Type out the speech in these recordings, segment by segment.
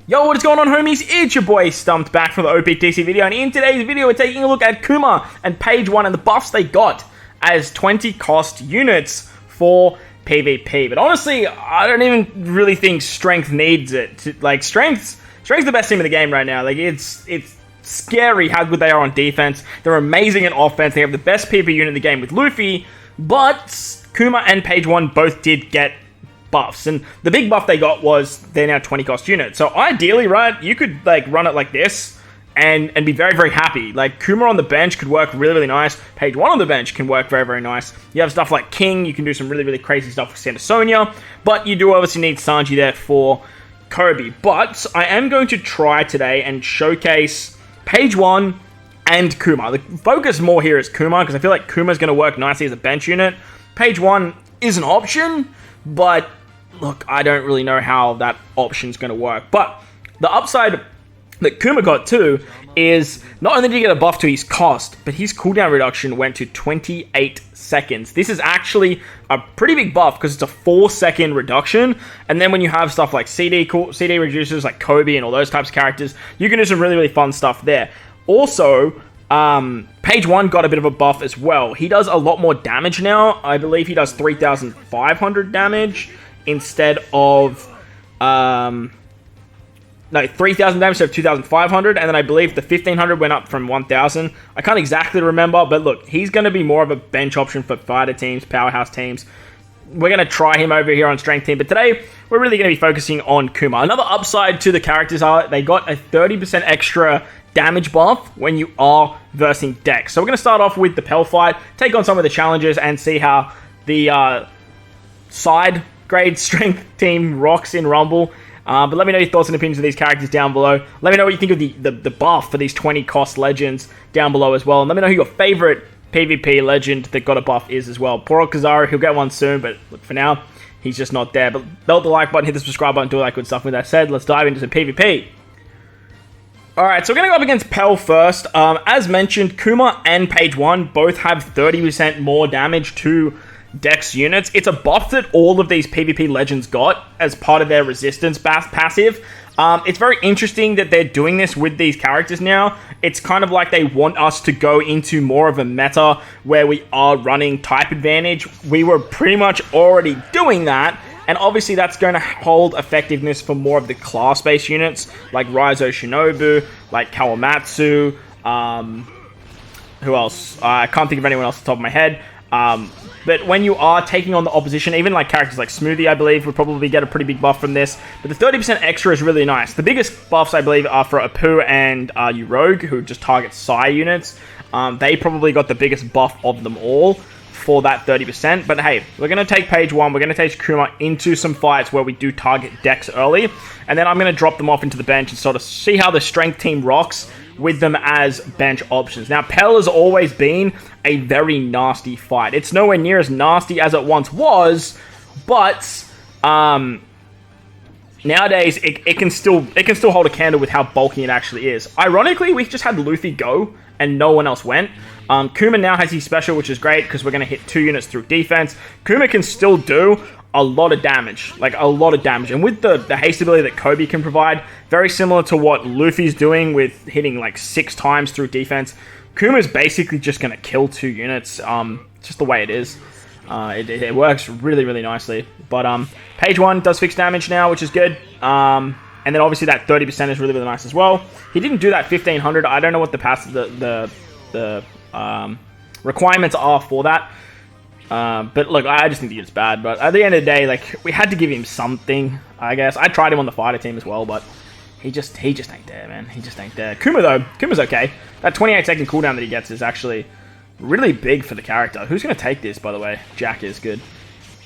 Yo, what is going on, homies? It's your boy Stumped back from the OPTC video, and in today's video we're taking a look at KUMA and Page-ONE and the buffs they got as 20 cost units for PvP. But honestly, I don't even really think Strength needs it. Like, Strength's the best team in the game right now. Like, it's scary how good they are on defense. They're amazing at offense. They have the best PvP unit in the game with Luffy, but KUMA and Page-ONE both did get buffs, and the big buff they got was they're now 20 cost units. So ideally, right, you could like run it like this and be very, very happy. Like, KUMA on the bench could work really, really nice. Page-ONE on the bench can work very, very nice. You have stuff like King, you can do some really, really crazy stuff with Sandersonia, but you do obviously need Sanji there for Krooby. But I am going to try today and showcase Page-ONE and KUMA. The focus more here is KUMA, because I feel like KUMA is going to work nicely as a bench unit. Page-ONE is an option, but look, I don't really know how that option's going to work. But the upside that KUMA got too is not only did he get a buff to his cost, but his cooldown reduction went to 28 seconds. This is actually a pretty big buff because it's a 4-second reduction. And then when you have stuff like CD reducers like Krooby and all those types of characters, you can do some really, really fun stuff there. Also, Page-ONE got a bit of a buff as well. He does a lot more damage now. I believe he does 3,500 damage instead of 3,000 damage instead of 2,500, and then I believe the 1,500 went up from 1,000. I can't exactly remember, but look, he's going to be more of a bench option for fighter teams, powerhouse teams. We're going to try him over here on strength team, but today we're really going to be focusing on KUMA. Another upside to the characters are they got a 30% extra damage buff when you are versing decks. So we're going to start off with the Pell fight, take on some of the challenges, and see how the side grade strength team rocks in Rumble. But let me know your thoughts and opinions of these characters down below. Let me know what you think of the buff for these 20 cost legends down below as well. And let me know who your favorite PvP legend that got a buff is as well. Poor old Kizaru, he'll get one soon, but look, for now, he's just not there. But belt the like button, hit the subscribe button, do all that good stuff. With that said, let's dive into some PvP. Alright, so we're going to go up against Pell first. As mentioned, KUMA and Page-ONE both have 30% more damage to Dex units. It's a buff that all of these PvP legends got as part of their resistance passive. It's very interesting that they're doing this with these characters now. It's kind of like they want us to go into more of a meta where we are running type advantage. We were pretty much already doing that, and obviously that's going to hold effectiveness for more of the class-based units like Raizo Shinobu, like Kawamatsu, who else? I can't think of anyone else off the top of my head. But when you are taking on the opposition, even like characters like Smoothie, I believe, would probably get a pretty big buff from this. But the 30% extra is really nice. The biggest buffs, I believe, are for Apu and Rogue, who just target Psy units. They probably got the biggest buff of them all for that 30%. But hey, we're going to take Page-ONE. We're going to take KUMA into some fights where we do target decks early. And then I'm going to drop them off into the bench and sort of see how the strength team rocks with them as bench options. Now, Pell has always been a very nasty fight. It's nowhere near as nasty as it once was, but nowadays it can still hold a candle with how bulky it actually is. Ironically, we've just had Luffy go and no one else went. KUMA now has his special, which is great because we're going to hit 2 units through defense. KUMA can still do a lot of damage, like a lot of damage. And with the haste ability that Krooby can provide, very similar to what Luffy's doing with hitting like 6 times through defense, KUMA's basically just going to kill 2 units, just the way it is. It works really, really nicely. But Page-ONE does fixed damage now, which is good. And then obviously that 30% is really, really nice as well. He didn't do that 1,500. I don't know what the requirements are for that. But look, I just think the unit's bad. But at the end of the day, like, we had to give him something, I guess. I tried him on the fighter team as well, but he just ain't there, man. He just ain't there. KUMA, though, KUMA's okay. That 28-second cooldown that he gets is actually really big for the character. Who's going to take this, by the way? Jack is good.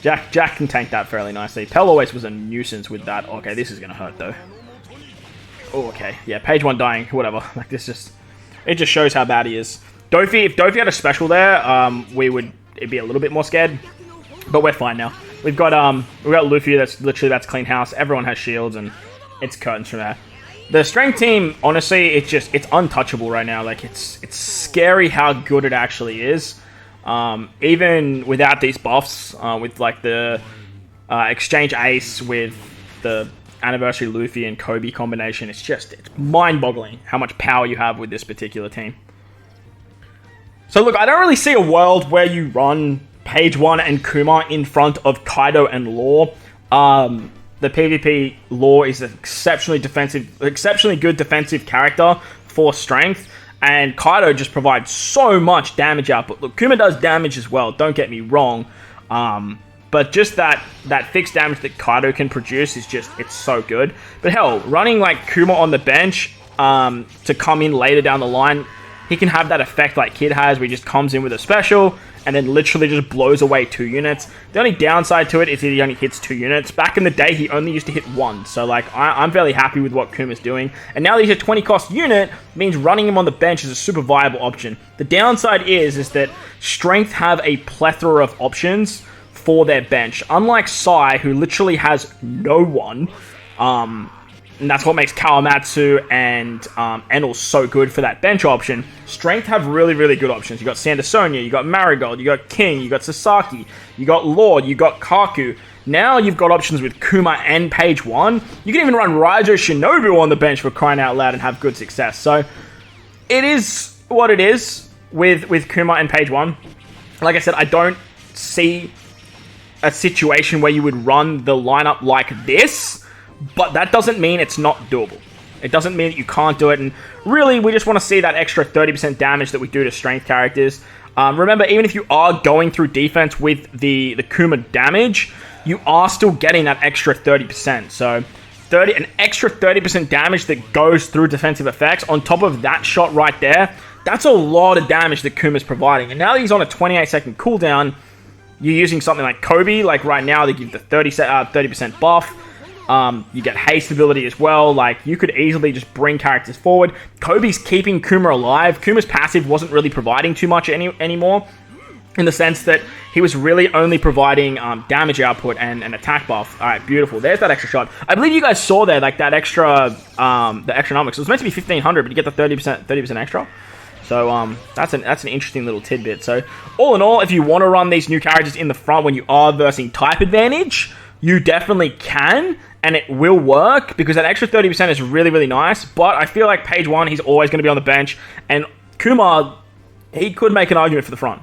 Jack can tank that fairly nicely. Pell always was a nuisance with that. Okay, this is going to hurt, though. Oh, okay. Yeah, Page-ONE dying, whatever. Like, it just shows how bad he is. Dofi, if Dofi had a special there, it'd be a little bit more scared, but we're fine now. We've got Luffy. That's clean house. Everyone has shields, and it's curtains from there. The strength team, honestly, it's untouchable right now. Like, it's scary how good it actually is. Even without these buffs, with like the exchange ace with the Anniversary Luffy and Kobe combination. It's mind-boggling how much power you have with this particular team. So look, I don't really see a world where you run Page 1 and Kuma in front of Kaido and Law. The PvP Law is an exceptionally good defensive character for strength, and Kaido just provides so much damage output. Look, Kuma does damage as well, don't get me wrong, but just that fixed damage that Kaido can produce is it's so good. But hell, running like Kuma on the bench to come in later down the line, he can have that effect like Kid has, where he just comes in with a special and then literally just blows away 2 units. The only downside to it is that he only hits 2 units. Back in the day, he only used to hit 1. So, like, I'm fairly happy with what Kuma's doing. And now that he's a 20 cost unit, means running him on the bench is a super viable option. The downside is that Strength have a plethora of options for their bench. Unlike Sai, who literally has no one, and that's what makes Kawamatsu and Enel so good for that bench option. Strength have really, really good options. You got Sandersonia, you got Marigold, you got King, you got Sasaki, you got Lord, you got Kaku. Now you've got options with Kuma and Page 1. You can even run Raizo Shinobu on the bench for crying out loud and have good success. So it is what it is with Kuma and Page 1. Like I said, I don't see a situation where you would run the lineup like this, but that doesn't mean it's not doable. It doesn't mean that you can't do it, and really, we just want to see that extra 30% damage that we do to strength characters. Remember, even if you are going through defense with the Kuma damage, you are still getting that extra 30%. So, an extra 30% damage that goes through defensive effects on top of that shot right there, that's a lot of damage that Kuma's providing. And now that he's on a 28-second cooldown, you're using something like Kobe. Like right now, they give the 30% buff. You get haste ability as well. Like, you could easily just bring characters forward. Kobe's keeping Kuma alive. Kuma's passive wasn't really providing too much anymore, in the sense that he was really only providing damage output and an attack buff. All right, beautiful. There's that extra shot. I believe you guys saw there, like, that extra, the extra-nomics. It was meant to be 1,500, but you get the 30% extra. So, that's an interesting little tidbit. So, all in all, if you want to run these new characters in the front when you are versing type advantage, you definitely can, and it will work, because that extra 30% is really, really nice. But I feel like Page 1, he's always going to be on the bench, and Kuma, he could make an argument for the front.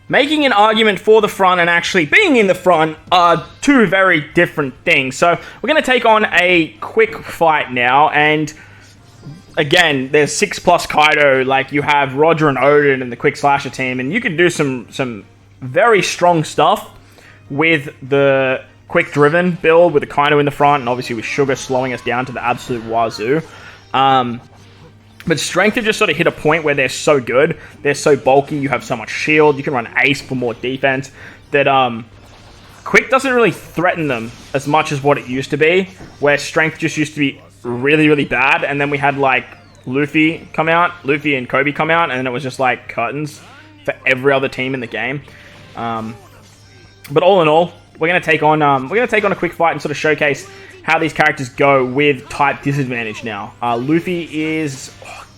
Making an argument for the front and actually being in the front are two very different things. So we're going to take on a quick fight now, and again, there's 6+ Kaido. Like, you have Roger and Odin and the Quick Slasher team, and you can do some very strong stuff with the Quick Driven build with the Kaido in the front, and obviously with Sugar slowing us down to the absolute wazoo. But Strength have just sort of hit a point where they're so good, they're so bulky, you have so much shield, you can run Ace for more defense, that Quick doesn't really threaten them as much as what it used to be, where Strength just used to be really, really bad, and then we had like Luffy and Kobe come out, and then it was just like curtains for every other team in the game. But all in all, we're gonna take on a quick fight and sort of showcase how these characters go with type disadvantage now. Luffy is,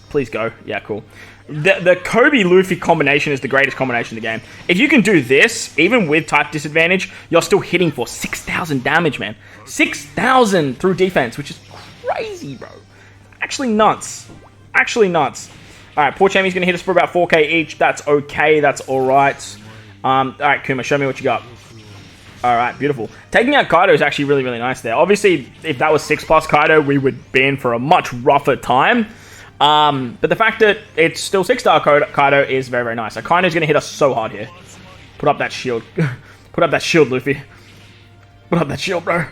please go, yeah, cool. The Kobe Luffy combination is the greatest combination in the game. If you can do this, even with type disadvantage, you're still hitting for 6,000 damage, man. 6,000 through defense, which is crazy, bro. Actually nuts. Actually nuts. All right, poor Chammy's gonna hit us for about 4k each. That's okay. That's all right. All right, Kuma, show me what you got. All right, beautiful. Taking out Kaido is actually really, really nice there. Obviously, if that was 6+ Kaido, we would be in for a much rougher time. But the fact that it's still 6-star Kaido is very, very nice. So Kaido's going to hit us so hard here. Put up that shield. Put up that shield, Luffy. Put up that shield, bro.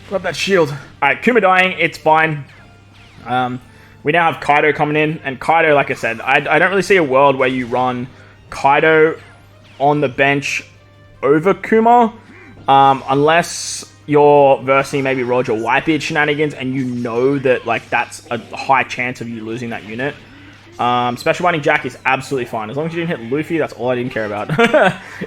Put up that shield. All right, Kuma dying. It's fine. We now have Kaido coming in. And Kaido, like I said, I don't really see a world where you run Kaido on the bench over Kuma, unless you're versing maybe Roger Whitebeard shenanigans and you know that like that's a high chance of you losing that unit. Special Binding Jack is absolutely fine. As long as you didn't hit Luffy, that's all I didn't care about.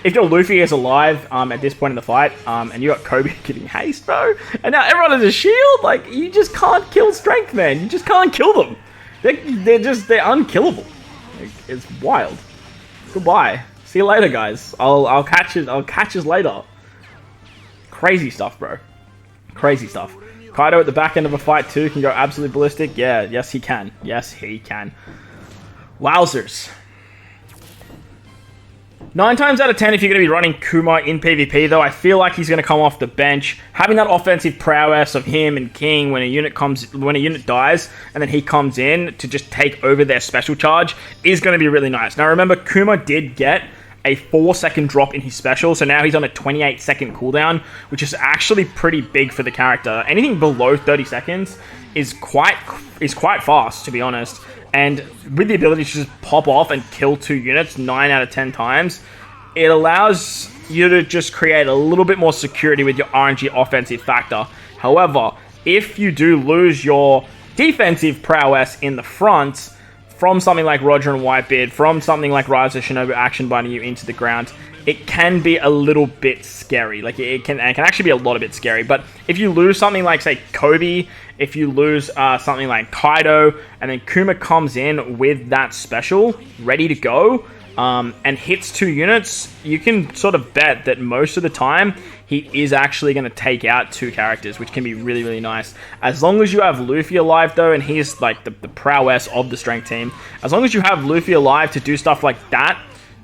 If your Luffy is alive at this point in the fight, and you got Kobe getting haste, bro, and now everyone has a shield, like, you just can't kill Strength, man. You just can't kill them. They're unkillable. Like, it's wild. Goodbye. See you later, guys. I'll catch you later. Crazy stuff, bro. Crazy stuff. Kaido at the back end of a fight too can go absolutely ballistic. Yeah, yes he can. Yes he can. Wowzers. 9 times out of 10, if you're going to be running Kuma in PvP, though, I feel like he's going to come off the bench. Having that offensive prowess of him and King when a unit dies, and then he comes in to just take over their special charge is going to be really nice. Now, remember, Kuma did get a 4-second drop in his special, so now he's on a 28-second cooldown, which is actually pretty big for the character. Anything below 30 seconds is quite fast, to be honest. And with the ability to just pop off and kill 2 units 9 out of 10 times, it allows you to just create a little bit more security with your RNG offensive factor. However, if you do lose your defensive prowess in the front from something like Roger and Whitebeard, from something like Rise of Shinobu action binding you into the ground, it can be a little bit scary. Like, it can actually be a lot of bit scary. But if you lose something like, say, Kobe, if you lose something like Kaido, and then Kuma comes in with that special ready to go, and hits 2 units, you can sort of bet that most of the time he is actually going to take out 2 characters, which can be really, really nice. As long as you have Luffy alive, though, and he's like the prowess of the strength team, as long as you have Luffy alive to do stuff like that,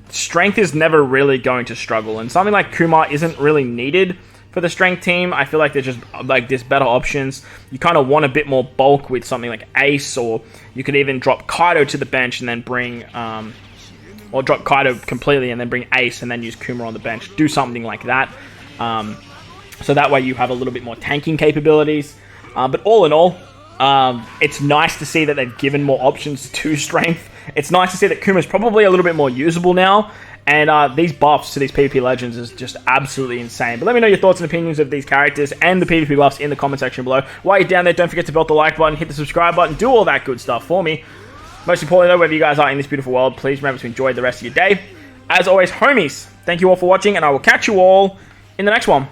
strength is never really going to struggle. And something like Kuma isn't really needed for the strength team. I feel like there's better options. You kind of want a bit more bulk with something like Ace, or you could even drop Kaido to the bench and then bring or drop Kaido completely and then bring Ace and then use Kuma on the bench. Do something like that. So that way you have a little bit more tanking capabilities. But all in all, it's nice to see that they've given more options to strength. It's nice to see that Kuma's probably a little bit more usable now. And these buffs to these PvP legends is just absolutely insane. But let me know your thoughts and opinions of these characters and the PvP buffs in the comment section below. While you're down there, don't forget to belt the like button, hit the subscribe button, do all that good stuff for me. Most importantly, though, wherever you guys are in this beautiful world, please remember to enjoy the rest of your day. As always, homies, thank you all for watching, and I will catch you all in the next one.